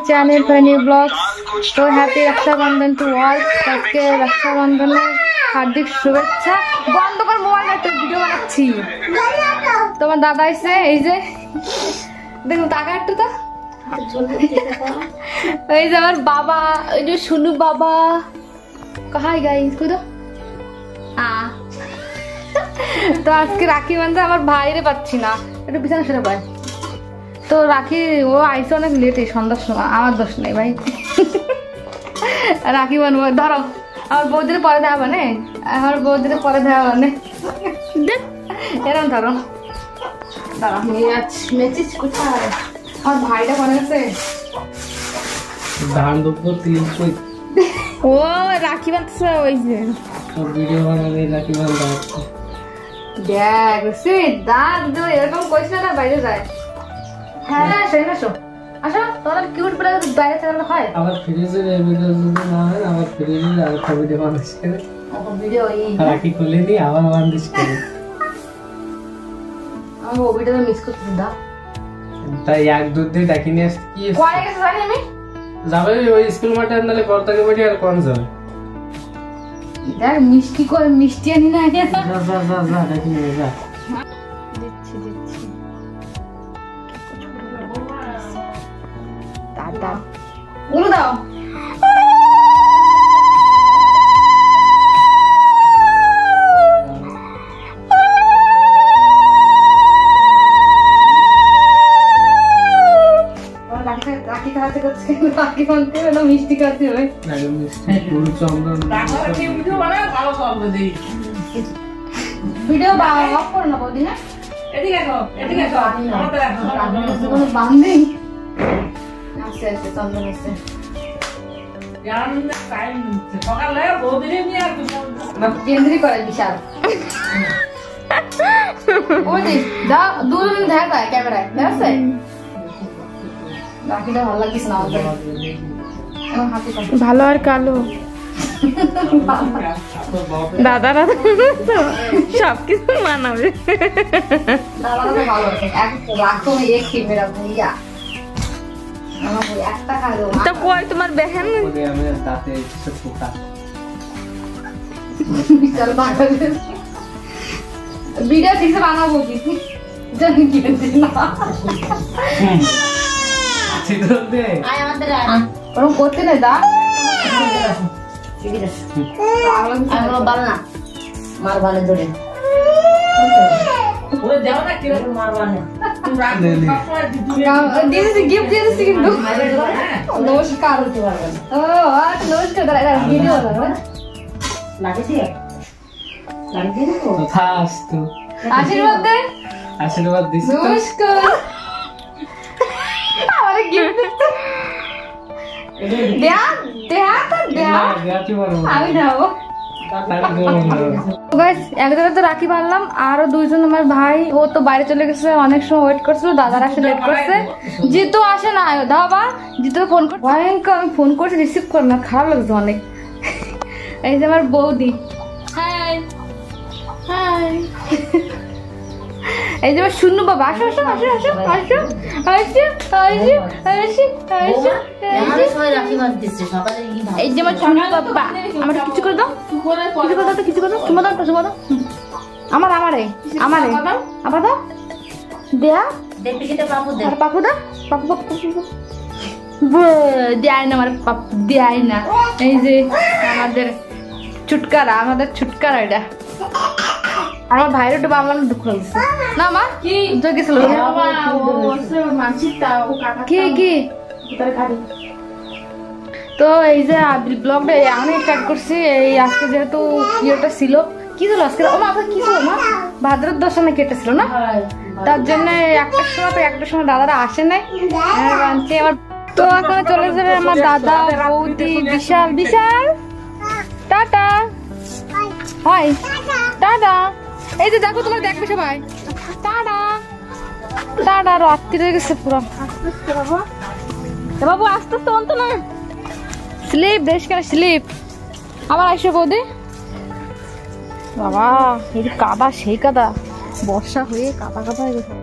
Channel पर new blog. तो happy Rakshabandhan to all. सबके रक्षाबंधনের हार्दिक শুভেচ্ছা। বন্ধ কর মোবাইল, একটা ভিডিও বানাচ্ছি। তোমার দাদা এসে এই যে দেখুন টাকা একটু তো এই যে আমার বাবা, এই যে শুনু বাবা হাই গাইস কুদো তো আজকে রাখি বাঁধতে আমার ভাইরে পাচ্ছি না, একটু বিছানা সরে পায়। তো রাখি ও আইসে অনেক লেটে সন্ধ্যার সময়, আমার দোষ নেই ভাই। রাখি বানবো, ধরো আমার বৌদিরে পরে দেওয়া মানে, আমার বৌদিরে পরে দেওয়া মানে এরকম ধরো দাঁড়া মেচিস কোথায় আমার ভাইটা পরে গেছে ধান দুপুর তিল কই ও রাখি বাঁধছে ওই যে ভিডিও বানালে রাখি বাঁধা হচ্ছে দেখ সে দাঁত দো এরকম কইছ না বাইরে যায়। হ্যাঁ সেই না শো আসো তোরা কিউট বলে বাইরে চালানো হয়। আবার ফ্রিজে এই ভিডিও যদি না হয় আবার ফ্রিজে আর একটা ভিডিও বানাইছ করে ভিডিও এই রাখি খুলে নি আবার বানাইছ করে আমি ও ভিডিও মিস করতে দাও। তাই এক দুধ দিয়ে ডাকি নিয়ে আসতে কি কয় গেছে জানি আমি যাবে ওই স্কুল মাঠে আনলে পর্দাকে বাড়ি আর কোন যাবে দেখ মিষ্টি করে মিষ্টি আনি না আগে যা যা যা যা ডাকি নিয়ে যা দিচ্ছি দাদা উলু দাও রাখি খাওয়াতে করছে, রাখি বানতে হবে না মিষ্টি খাওয়াতে হবে। ভিডিও অফ করো না বৌদি। হ্যাঁ বান্ধি আস্তে আস্তে চন্দন আসছে কেন্দ্রি করে বিশাল বৌদি দাও দুজন দেখা যায় ক্যামেরায় দেখছে রাখিটা ভালো লাগিস না ভালো আর কালো দাদারা সবকিছু মানাবে। তোমার বেহেন ভিডিও ঠিকসে বানাবো কি জানি কি ওরকম করতে না দা মার ভালো ধরে গিফট দিয়েছি কিন্তু নমস্কার নমস্কার আশীর্বাদ দে আশীর্বাদ দিস নমস্কার আমার গিফট আমি যাবো একজনে তো রাখি বাঁধলাম, আরো দুইজন আমার ভাই ও তো বাইরে চলে গেছে, অনেক সময় ওয়েট করছিল, দাদারা আসে লেট করছে, জিতু আসে না দাবা জিতু ফোন করছে ভয়ঙ্কর, আমি ফোন করছি রিসিভ কর না, খারাপ লাগছে অনেক। এই যে আমার বৌদি হাই হাই, এই যে শুনু বাবা আসো আসো আসো আসো আসো আসো আসো আসো এই যে আমার শুনু বাবা আমার কিছু করে দাও কিছু করে দাও চুমা দাও চুমা দাও আমার আমারে আমারে আবার দাও দেয়া পাপু দা পাপু পাপু দেয় না আমার পাপু দেয় না। এই যে আমাদের ছুটকারা এটা আমার ভাইয়ের একটু বাংলা দুঃখ লাগছে না মা কি গেছিল কি তো এই যে ব্লগটা আমি স্টার্ট করছি এই আজকে যেহেতু ইয়েটা ছিল কি ছিল আজকে ও মা কি ছিল মা ভাদ্রের দশা নাকি এটা ছিল না, তার জন্য একটার সময় দাদারা আসে নাই আমার। তো এখন চলে যাবে আমার দাদা বৌদি বিশাল বিশাল টাটা হয় টাটা। এই যে দেখো তোমার দেখবে সবাই টাটা টাটা রাত্রি হয়ে গেছে পুরো। বাবু আস্তে আস্তে অন্ত না, স্লিপ বেশ কেন স্লিপ। আবার আইসো বৌদি। বাবা এই যে কাদা, সেই কাদা, বর্ষা হয়ে কাদা কাদা হয়ে গেছে।